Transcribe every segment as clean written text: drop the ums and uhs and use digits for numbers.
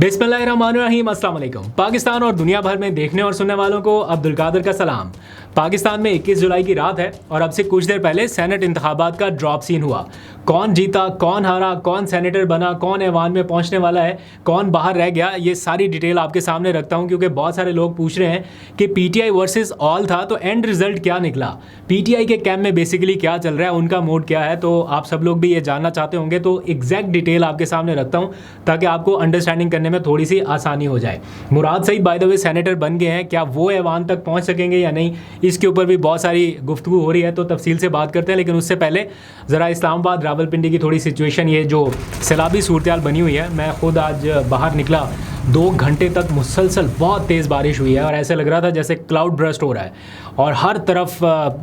बिस्मिल्लाहिर्रहमानिर्रहीम, अस्सलाम वालेकुम। पाकिस्तान और दुनिया भर में देखने और सुनने वालों को अब्दुल कादिर का सलाम। पाकिस्तान में 21 जुलाई की रात है और अब से कुछ देर पहले सेनेट इंतखाबात का ड्रॉप सीन हुआ। कौन जीता, कौन हारा, कौन सेनेटर बना, कौन ऐवान में पहुंचने वाला है, कौन बाहर रह गया, ये सारी डिटेल आपके सामने रखता हूं क्योंकि बहुत सारे लोग पूछ रहे हैं कि पीटीआई वर्सेस ऑल था तो एंड रिजल्ट क्या निकला, पीटीआई के कैंप में बेसिकली क्या चल रहा है, उनका मोड क्या है। तो आप सब लोग भी ये जानना चाहते होंगे तो एग्जैक्ट डिटेल आपके सामने रखता हूँ ताकि आपको अंडरस्टैंडिंग करने में थोड़ी सी आसानी हो जाए। Murad Saeed by the way senator बन गए हैं, क्या वो ऐवान तक पहुंच सकेंगे या नहीं, इसके ऊपर भी बहुत सारी गुफ्तगू हो रही है, तो तफसील से बात करते हैं। लेकिन उससे पहले ज़रा इस्लामाबाद रावलपिंडी की थोड़ी सिचुएशन, ये जो सैलाबी सूरत बनी हुई है, मैं खुद आज बाहर निकला, 2 घंटे तक मुसलसल बहुत तेज़ बारिश हुई है और ऐसे लग रहा था जैसे क्लाउड बर्स्ट हो रहा है और हर तरफ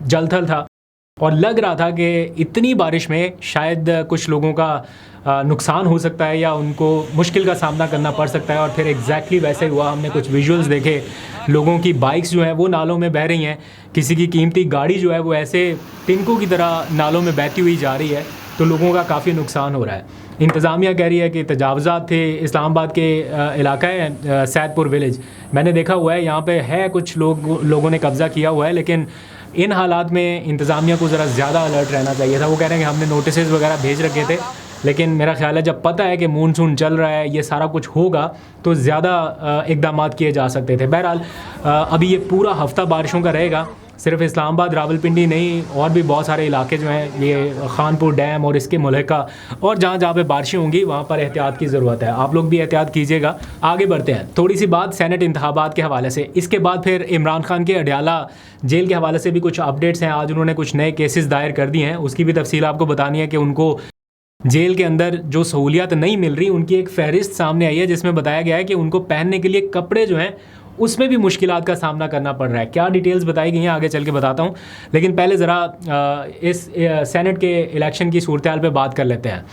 जलथल था और लग रहा था कि इतनी बारिश में शायद कुछ लोगों का नुकसान हो सकता है या उनको मुश्किल का सामना करना पड़ सकता है। और फिर एग्जैक्टली वैसे हुआ। हमने कुछ विजुअल्स देखे, लोगों की बाइक्स जो हैं वो नालों में बह रही हैं, किसी की कीमती गाड़ी जो है वो ऐसे तिनकों की तरह नालों में बहती हुई जा रही है, तो लोगों का काफ़ी नुकसान हो रहा है। इंतज़ामिया कह रही है कि तजावज़ात थे। इस्लामाबाद के इलाका है सैदपुर विलेज, मैंने देखा हुआ है, यहाँ पे है कुछ लोगों ने कब्ज़ा किया हुआ है, लेकिन इन हालात में इंतज़ामिया को ज़रा ज़्यादा अलर्ट रहना चाहिए था। वो कह रहे हैं कि हमने नोटिसेस वगैरह भेज रखे थे, लेकिन मेरा ख्याल है जब पता है कि मानसून चल रहा है, ये सारा कुछ होगा, तो ज़्यादा इक़दाम किए जा सकते थे। बहरहाल अभी ये पूरा हफ़्ता बारिशों का रहेगा। सिर्फ इस्लामाबाद रावलपिंडी नहीं, और भी बहुत सारे इलाके जो हैं, ये खानपुर डैम और इसके मुल्का और जहाँ जहाँ पे बारिशें होंगी वहाँ पर एहतियात की ज़रूरत है। आप लोग भी एहतियात कीजिएगा। आगे बढ़ते हैं, थोड़ी सी बात सेनेट इंतखाबात के हवाले से। इसके बाद फिर इमरान खान के अडयाला जेल के हवाले से भी कुछ अपडेट्स हैं। आज उन्होंने कुछ नए केसेस दायर कर दिए हैं, उसकी भी तफसील आपको बतानी है कि उनको जेल के अंदर जो सहूलियात नहीं मिल रही, उनकी एक फहरिस्त सामने आई है जिसमें बताया गया है कि उनको पहनने के लिए कपड़े जो हैं उसमें भी मुश्किलात का सामना करना पड़ रहा है। क्या डिटेल्स बताई गई हैं आगे चल के बताता हूँ, लेकिन पहले ज़रा इस सेनेट के इलेक्शन की सूरत हाल पे बात कर लेते हैं।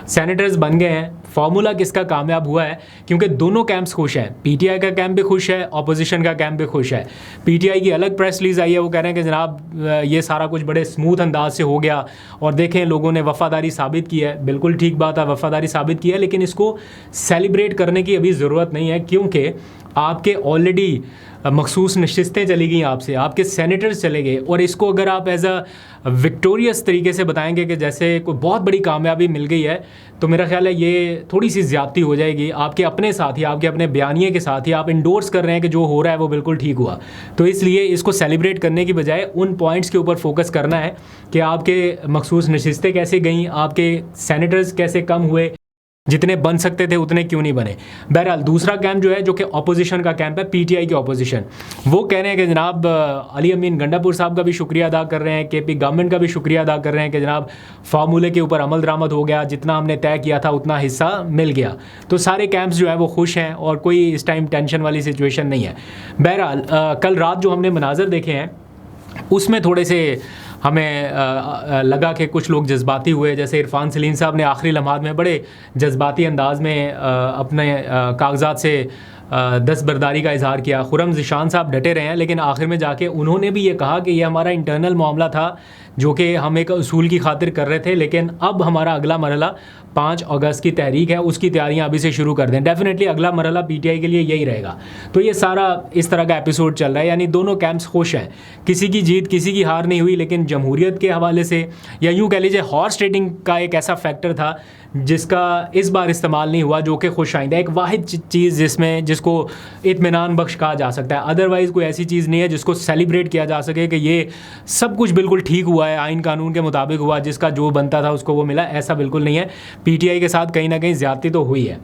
सेनेटर्स बन गए हैं, फार्मूला किसका कामयाब हुआ है, क्योंकि दोनों कैंप्स खुश हैं। पीटीआई का कैंप भी खुश है, अपोजिशन का कैंप भी खुश है। पीटीआई की अलग प्रेस रिलीज आई है, वो कह रहे हैं कि जनाब ये सारा कुछ बड़े स्मूथ अंदाज से हो गया और देखें लोगों ने वफ़ादारी साबित की है। बिल्कुल ठीक बात है, वफ़ादारी साबित की है, लेकिन इसको सेलिब्रेट करने की अभी ज़रूरत नहीं है, क्योंकि आपके ऑलरेडी मखसूस नशिस्तें चली गई आपसे, आपके सेनेटर्स चले गए, और इसको अगर आप एज अ विक्टोरियस तरीके से बताएंगे कि जैसे कोई बहुत बड़ी कामयाबी मिल गई है, तो मेरा ख्याल है ये थोड़ी सी ज़्यादती हो जाएगी आपके अपने साथ ही, आपके अपने बयानिए के साथ ही। आप इंडोर्स कर रहे हैं कि जो हो रहा है वो बिल्कुल ठीक हुआ, तो इसलिए इसको सेलिब्रेट करने की बजाय उन पॉइंट्स के ऊपर फोकस करना है कि आपके मखसूस नशिस्तें कैसे गईं, आपके सेनेटर्स कैसे कम हुए, जितने बन सकते थे उतने क्यों नहीं बने। बहरहाल दूसरा कैंप जो है, जो कि अपोजिशन का कैंप है, पीटीआई की अपोजिशन, वो कह रहे हैं कि जनाब अली अमीन गंडापुर साहब का भी शुक्रिया अदा कर रहे हैं, केपी गवर्नमेंट का भी शुक्रिया अदा कर रहे हैं कि जनाब फार्मूले के ऊपर अमल दरामद हो गया, जितना हमने तय किया था उतना हिस्सा मिल गया। तो सारे कैंप्स जो है वो खुश हैं और कोई इस टाइम टेंशन वाली सिचुएशन नहीं है। बहरहाल कल रात जो हमने मनाजर देखे हैं उसमें थोड़े से हमें लगा कि कुछ लोग जज्बाती हुए, जैसे इरफान सलीम साहब ने आखिरी लम्हात में बड़े जज्बाती अंदाज में अपने कागजात से दस्तबरदारी का इजहार किया। खुर्रम ज़िशान साहब डटे रहे हैं, लेकिन आखिर में जाके उन्होंने भी ये कहा कि ये हमारा इंटरनल मामला था जो कि हम एक उसूल की खातिर कर रहे थे, लेकिन अब हमारा अगला मरहला 5 अगस्त की तहरीक है, उसकी तैयारियां अभी से शुरू कर दें। डेफिनेटली अगला मरहला पीटीआई के लिए यही रहेगा। तो ये सारा इस तरह का एपिसोड चल रहा है, यानी दोनों कैंप्स खुश हैं, किसी की जीत किसी की हार नहीं हुई, लेकिन जमहूरियत के हवाले से, या यूँ कह लीजिए हॉर्स ट्रेडिंग का एक ऐसा फैक्टर था जिसका इस बार इस्तेमाल नहीं हुआ, जो कि खुश आइंदा एक वाहिद चीज़ जिसको इत्मीनान बख्श कहा जा सकता है। अदरवाइज़ कोई ऐसी चीज़ नहीं है जिसको सेलिब्रेट किया जा सके कि ये सब कुछ बिल्कुल ठीक हुआ है, आइन कानून के मुताबिक हुआ, जिसका जो बनता था उसको वो मिला, ऐसा बिल्कुल नहीं है। पीटीआई के साथ कहीं ना कहीं ज़्यादती तो हुई है।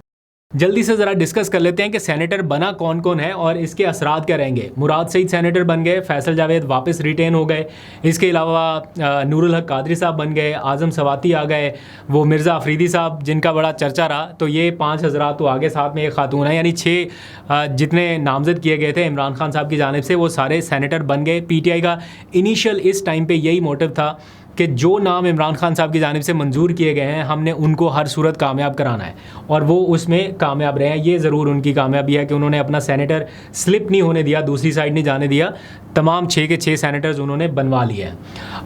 जल्दी से ज़रा डिस्कस कर लेते हैं कि सेनेटर बना कौन कौन है और इसके असरात क्या रहेंगे। मुराद सईद सेनेटर बन गए, फैसल जावेद वापस रिटेन हो गए, इसके अलावा नूरुल हक कादरी साहब बन गए, आज़म सवाती आ गए, वो मिर्ज़ा अफरीदी साहब जिनका बड़ा चर्चा रहा, तो ये 5 हज़रात तो आगे, साथ में एक खातून है, यानी 6 जितने नामजद किए गए थे इमरान खान साहब की जानिब से, वो सारे सेनेटर बन गए। पीटीआई का इनिशियल इस टाइम पर यही मोटिव था कि जो नाम इमरान खान साहब की जानिब से मंजूर किए गए हैं हमने उनको हर सूरत कामयाब कराना है, और वो उसमें कामयाब रहे हैं। ये ज़रूर उनकी कामयाबी है कि उन्होंने अपना सेनेटर स्लिप नहीं होने दिया, दूसरी साइड नहीं जाने दिया, तमाम 6 के 6 सेनेटर्स उन्होंने बनवा लिए हैं।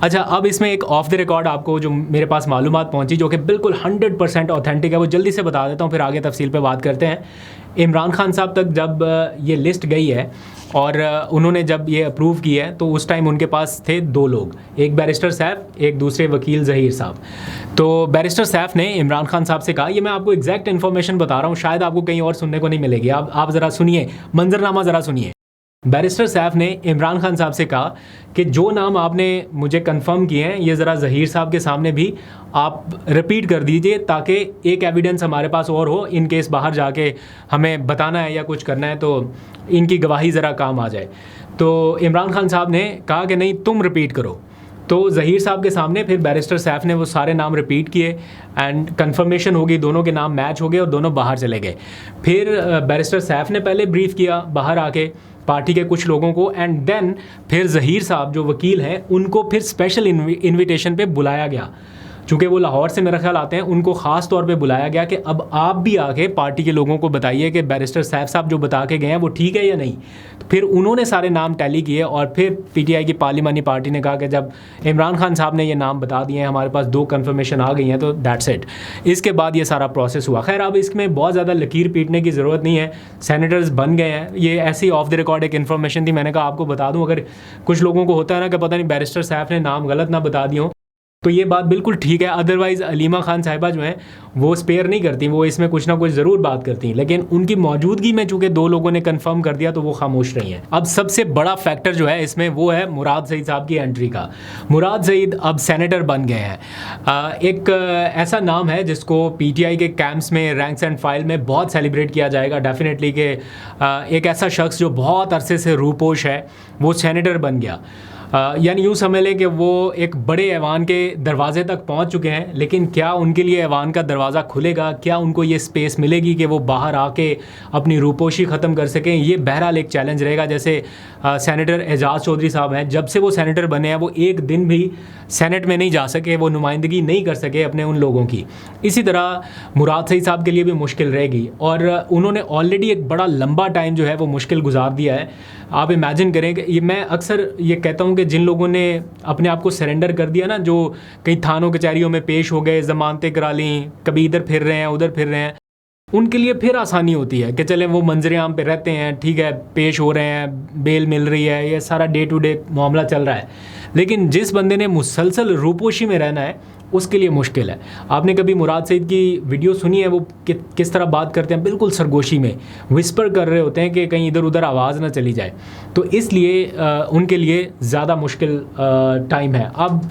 अच्छा, अब इसमें एक ऑफ द रिकॉर्ड आपको जो मेरे पास मालूमात पहुंची, जो कि बिल्कुल 100% ऑथेंटिक है, वो जल्दी से बता देता हूँ, फिर आगे तफसील पे बात करते हैं। इमरान खान साहब तक जब ये लिस्ट गई है और उन्होंने जब ये अप्रूव किया है तो उस टाइम उनके पास थे 2 लोग, एक बैरिस्टर सैफ, एक दूसरे वकील ज़हीर साहब। तो बैरिस्टर सैफ ने इमरान खान साहब से कहा, ये मैं आपको एग्जैक्ट इन्फॉर्मेशन बता रहा हूँ, शायद आपको कहीं और सुनने को नहीं मिलेगी, आप ज़रा सुनिए, मंजरनामा ज़रा सुनिए। बैरिस्टर सैफ ने इमरान खान साहब से कहा कि जो नाम आपने मुझे कंफर्म किए हैं ये ज़रा ज़हीर साहब के सामने भी आप रिपीट कर दीजिए, ताकि एक एविडेंस हमारे पास और हो, इन केस बाहर जाके हमें बताना है या कुछ करना है तो इनकी गवाही ज़रा काम आ जाए। तो इमरान खान साहब ने कहा कि नहीं, तुम रिपीट करो। तो ज़हीर साहब के सामने फिर बैरिस्टर सैफ ने वो सारे नाम रिपीट किए एंड कंफर्मेशन हो गई, दोनों के नाम मैच हो गए और दोनों बाहर चले गए। फिर बैरिस्टर सैफ ने पहले ब्रीफ किया बाहर आके पार्टी के कुछ लोगों को, एंड देन फिर ज़हीर साहब जो वकील हैं उनको फिर स्पेशल इन्विटेशन पे बुलाया गया। चूँकि वो लाहौर से मेरा ख्याल आते हैं, उनको ख़ास तौर पे बुलाया गया कि अब आप भी आके पार्टी के लोगों को बताइए कि बैरिस्टर सैफ साहब जो बता के गए हैं वो ठीक है या नहीं। तो फिर उन्होंने सारे नाम टैली किए और फिर पीटीआई की पार्लिमानी पार्टी ने कहा कि जब इमरान खान साहब ने ये नाम बता दिए हैं, हमारे पास 2 कन्फर्मेशन आ गई हैं, तो दैट्स इट। इसके बाद ये सारा प्रोसेस हुआ। खैर, अब इसमें बहुत ज़्यादा लकीर पीटने की ज़रूरत नहीं है, सेनेटर्स बन गए हैं। ये ऐसी ऑफ द रिकॉर्ड एक इन्फॉर्मेशन थी, मैंने कहा आपको बता दूँ। अगर कुछ लोगों को होता है ना कि पता नहीं बैरिस्टर सैफ ने नाम गलत ना बता दिए हों, तो ये बात बिल्कुल ठीक है। अदरवाइज़ अलीमा खान साहिबा जो हैं वो स्पेयर नहीं करती, वो इसमें कुछ ना कुछ ज़रूर बात करती हैं, लेकिन उनकी मौजूदगी में चूँकि 2 लोगों ने कंफर्म कर दिया तो वो खामोश रही हैं। अब सबसे बड़ा फैक्टर जो है इसमें वो है मुराद सईद साहब की एंट्री का। मुराद सईद अब सेनेटर बन गए हैं। एक ऐसा नाम है जिसको पीटीआई के कैंप्स में, रैंक्स एंड फाइल में बहुत सेलिब्रेट किया जाएगा डेफिनेटली, कि एक ऐसा शख्स जो बहुत अरसे से रूपोश है वो सेनेटर बन गया। यानी यूँ समझ लें कि वो एक बड़े ऐवान के दरवाज़े तक पहुँच चुके हैं, लेकिन क्या उनके लिए ऐवान का दरवाज़ा खुलेगा, क्या उनको ये स्पेस मिलेगी कि वो बाहर आके अपनी रूपोशी ख़त्म कर सकें, ये बहरहाल एक चैलेंज रहेगा। जैसे सेनेटर एजाज़ चौधरी साहब हैं, जब से वो सेनेटर बने हैं वो एक दिन भी सेनेट में नहीं जा सके, वो नुमाइंदगी नहीं कर सके अपने उन लोगों की। इसी तरह मुराद सईद साहब के लिए भी मुश्किल रहेगी और उन्होंने ऑलरेडी एक बड़ा लंबा टाइम जो है वो मुश्किल गुजार दिया है। आप इमेजिन करें कि ये, मैं अक्सर ये कहता हूँ कि जिन लोगों ने अपने आप को सरेंडर कर दिया ना, जो कई थानों कचहरियों में पेश हो गए, ज़मानतें करा लीं, कभी इधर फिर रहे हैं उधर फिर रहे हैं, उनके लिए फिर आसानी होती है कि चलें वो मंजर आम पे रहते हैं, ठीक है, पेश हो रहे हैं, बेल मिल रही है, ये सारा डे टू डे मामला चल रहा है। लेकिन जिस बंदे ने मुसलसल रूपोशी में रहना है उसके लिए मुश्किल है। आपने कभी मुराद सईद की वीडियो सुनी है, वो किस तरह बात करते हैं, बिल्कुल सरगोशी में विस्पर कर रहे होते हैं कि कहीं इधर उधर आवाज़ ना चली जाए। तो इसलिए उनके लिए ज़्यादा मुश्किल टाइम है। अब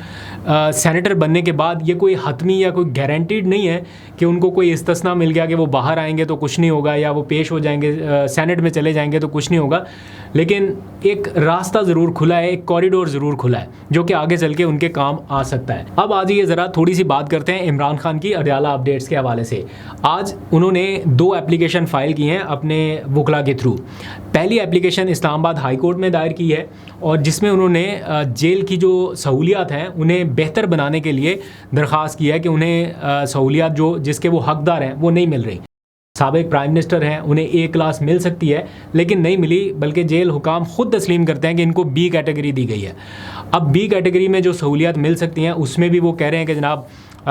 सेनेटर बनने के बाद ये कोई हतमी या कोई गारंटीड नहीं है कि उनको कोई इस्तिस्ना मिल गया कि वो बाहर आएंगे तो कुछ नहीं होगा, या वो पेश हो जाएंगे सेनेट में चले जाएंगे तो कुछ नहीं होगा। लेकिन एक रास्ता ज़रूर खुला है, एक कॉरिडोर ज़रूर खुला है जो कि आगे चल के उनके काम आ सकता है। अब आज ये ज़रा थोड़ी सी बात करते हैं इमरान खान की अडयाला अपडेट्स के हवाले से। आज उन्होंने 2 एप्लीकेशन फ़ाइल की हैं अपने वकला के थ्रू। पहली एप्लीकेशन इस्लामाबाद हाई कोर्ट में दायर की है और जिसमें उन्होंने जेल की जो सहूलियात हैं उन्हें बेहतर बनाने के लिए दरख्वास्त की है कि उन्हें सहूलियात जो जिसके वो हकदार हैं वो नहीं मिल रही। साबिक प्राइम मिनिस्टर हैं, उन्हें A क्लास मिल सकती है लेकिन नहीं मिली, बल्कि जेल हुकाम ख़ुद तस्लीम करते हैं कि इनको B कैटेगरी दी गई है। अब B कैटेगरी में जो सहूलियात मिल सकती हैं उसमें भी वो कह रहे हैं कि जनाब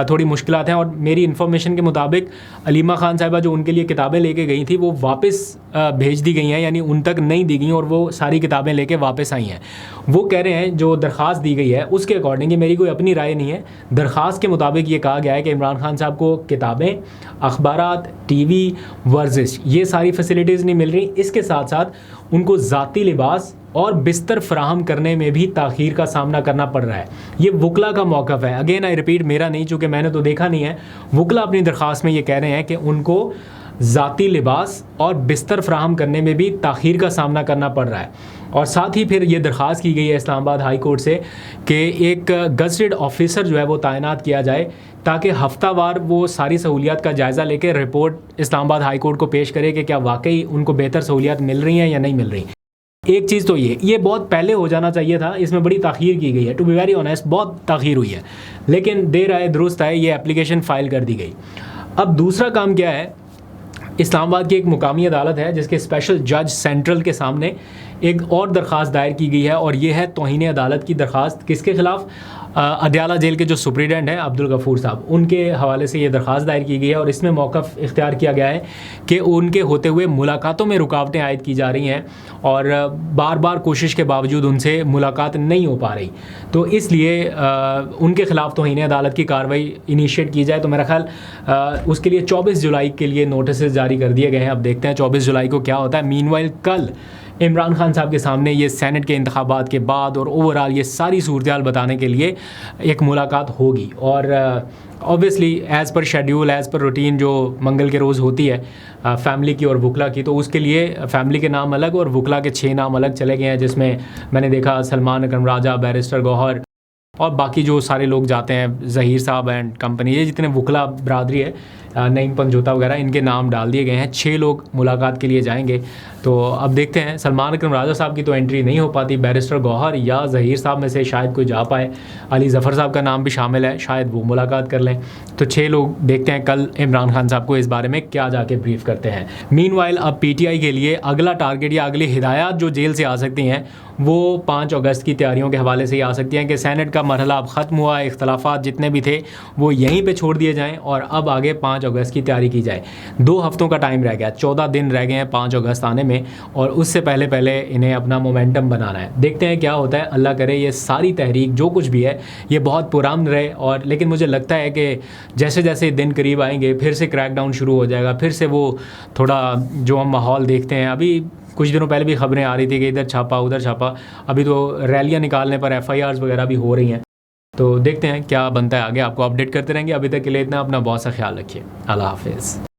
थोड़ी मुश्किलात हैं। और मेरी इन्फॉर्मेशन के मुताबिक अलीमा खान साहिबा जो उनके लिए किताबें लेके गई थी वो वापस भेज दी गई हैं, यानी उन तक नहीं दी गई और वो सारी किताबें लेके वापस आई हैं। वो कह रहे हैं जो दरख्वास्त दी गई है उसके अकॉर्डिंग, मेरी कोई अपनी राय नहीं है, दरख्वास्त के मुताबिक ये कहा गया है कि इमरान खान साहब को किताबें, अखबारात, TV, वर्जिश, ये सारी फैसिलिटीज़ नहीं मिल रही। इसके साथ साथ उनको ज़ाती लिबास और बिस्तर फराहम करने में भी ताख़ीर का सामना करना पड़ रहा है। ये वकला का मौक़िफ़ है, अगेन आई रिपीट, मेरा नहीं, चूँकि मैंने तो देखा नहीं है। वकला अपनी दरख्वास्त में ये कह रहे हैं कि उनको ज़ाती लिबास और बिस्तर फराहम करने में भी ताख़ीर का सामना करना पड़ रहा है। और साथ ही फिर ये दरख्वास्त की गई है इस्लामाबाद हाई कोर्ट से कि एक गज़टेड ऑफिसर जो है वो तैनात किया जाए ताकि हफ्तावार वो सारी सहूलियात का जायज़ा लेकर रिपोर्ट इस्लामाबाद हाई कोर्ट को पेश करे कि क्या वाकई उनको बेहतर सहूलियात मिल रही हैं या नहीं मिल रही। एक चीज़ तो ये बहुत पहले हो जाना चाहिए था, इसमें बड़ी ताख़ीर की गई है, टू बी वेरी ऑनेस्ट बहुत ताख़ीर हुई है, लेकिन देर आए दुरुस्त आए, ये एप्लीकेशन फ़ाइल कर दी गई। अब दूसरा काम क्या है, इस्लामाबाद की एक मुकामी अदालत है जिसके स्पेशल जज सेंट्रल के सामने एक और दरख्वास्त दायर की गई है और ये है तौहीन अदालत की दरख्वास्त। किसके खिलाफ? अडयाला जेल के जो सुप्रीडेंट हैं अब्दुल गफूर साहब, उनके हवाले से ये दरख्वास्त दायर की गई है और इसमें मौक़िफ़ इख्तियार किया गया है कि उनके होते हुए मुलाकातों में रुकावटें आयद की जा रही हैं और बार बार कोशिश के बावजूद उनसे मुलाकात नहीं हो पा रही, तो इसलिए उनके ख़िलाफ़ तौहीन अदालत की कार्रवाई इनिशिएट की जाए। तो मेरा ख़्याल उसके लिए 24 जुलाई के लिए नोटिस जारी कर दिए गए हैं। अब देखते हैं 24 जुलाई को क्या होता है। मीनवाइल कल इमरान खान साहब के सामने ये सेनेट के इंतखाबात के बाद और ओवरऑल ये सारी सूरत बताने के लिए एक मुलाकात होगी और obviously as per schedule, as per routine जो मंगल के रोज़ होती है फैमिली की और वकला की, तो उसके लिए फैमिली के नाम अलग और वकला के 6 नाम अलग चले गए हैं, जिसमें मैंने देखा सलमान अकरम राजा, बैरिस्टर गौहर और बाकी जो सारे लोग जाते हैं, ज़हीर साहब एंड कंपनी, ये जितने वकला बरादरी है, नईम पंजोता वगैरह, इनके नाम डाल दिए गए हैं। 6 लोग मुलाकात के लिए जाएंगे। तो अब देखते हैं, सलमान अकरम राजा साहब की तो एंट्री नहीं हो पाती, बैरिस्टर गौहर या ज़हीर साहब में से शायद कोई जा पाए, अली ज़फ़र साहब का नाम भी शामिल है, शायद वो मुलाकात कर लें। तो 6 लोग देखते हैं कल इमरान खान साहब को इस बारे में क्या जाके ब्रीफ करते हैं। मीनवाइल अब PTI के लिए अगला टारगेट या अगली हिदायत जो जेल से आ सकती हैं वो 5 अगस्त की तैयारियों के हवाले से ही आ सकती हैं कि सेनेट का मरहला अब ख़त्म हुआ, इख्तलाफात जितने भी थे वो यहीं पे छोड़ दिए जाएं और अब आगे 5 अगस्त की तैयारी की जाए। 2 हफ्तों का टाइम रह गया, 14 दिन रह गए हैं 5 अगस्त आने में और उससे पहले पहले इन्हें अपना मोमेंटम बनाना है। देखते हैं क्या होता है। अल्लाह करे ये सारी तहरीक जो कुछ भी है ये बहुत पुरान रहे और लेकिन मुझे लगता है कि जैसे जैसे दिन करीब आएंगे फिर से क्रैकडाउन शुरू हो जाएगा, फिर से वो थोड़ा जो हम माहौल देखते हैं। अभी कुछ दिनों पहले भी खबरें आ रही थी कि इधर छापा उधर छापा, अभी तो रैलियां निकालने पर FIRs वगैरह भी हो रही हैं। तो देखते हैं क्या बनता है आगे, आपको अपडेट करते रहेंगे। अभी तक के लिए इतना, अपना बहुत सा ख्याल रखिए। अल्लाह हाफिज़।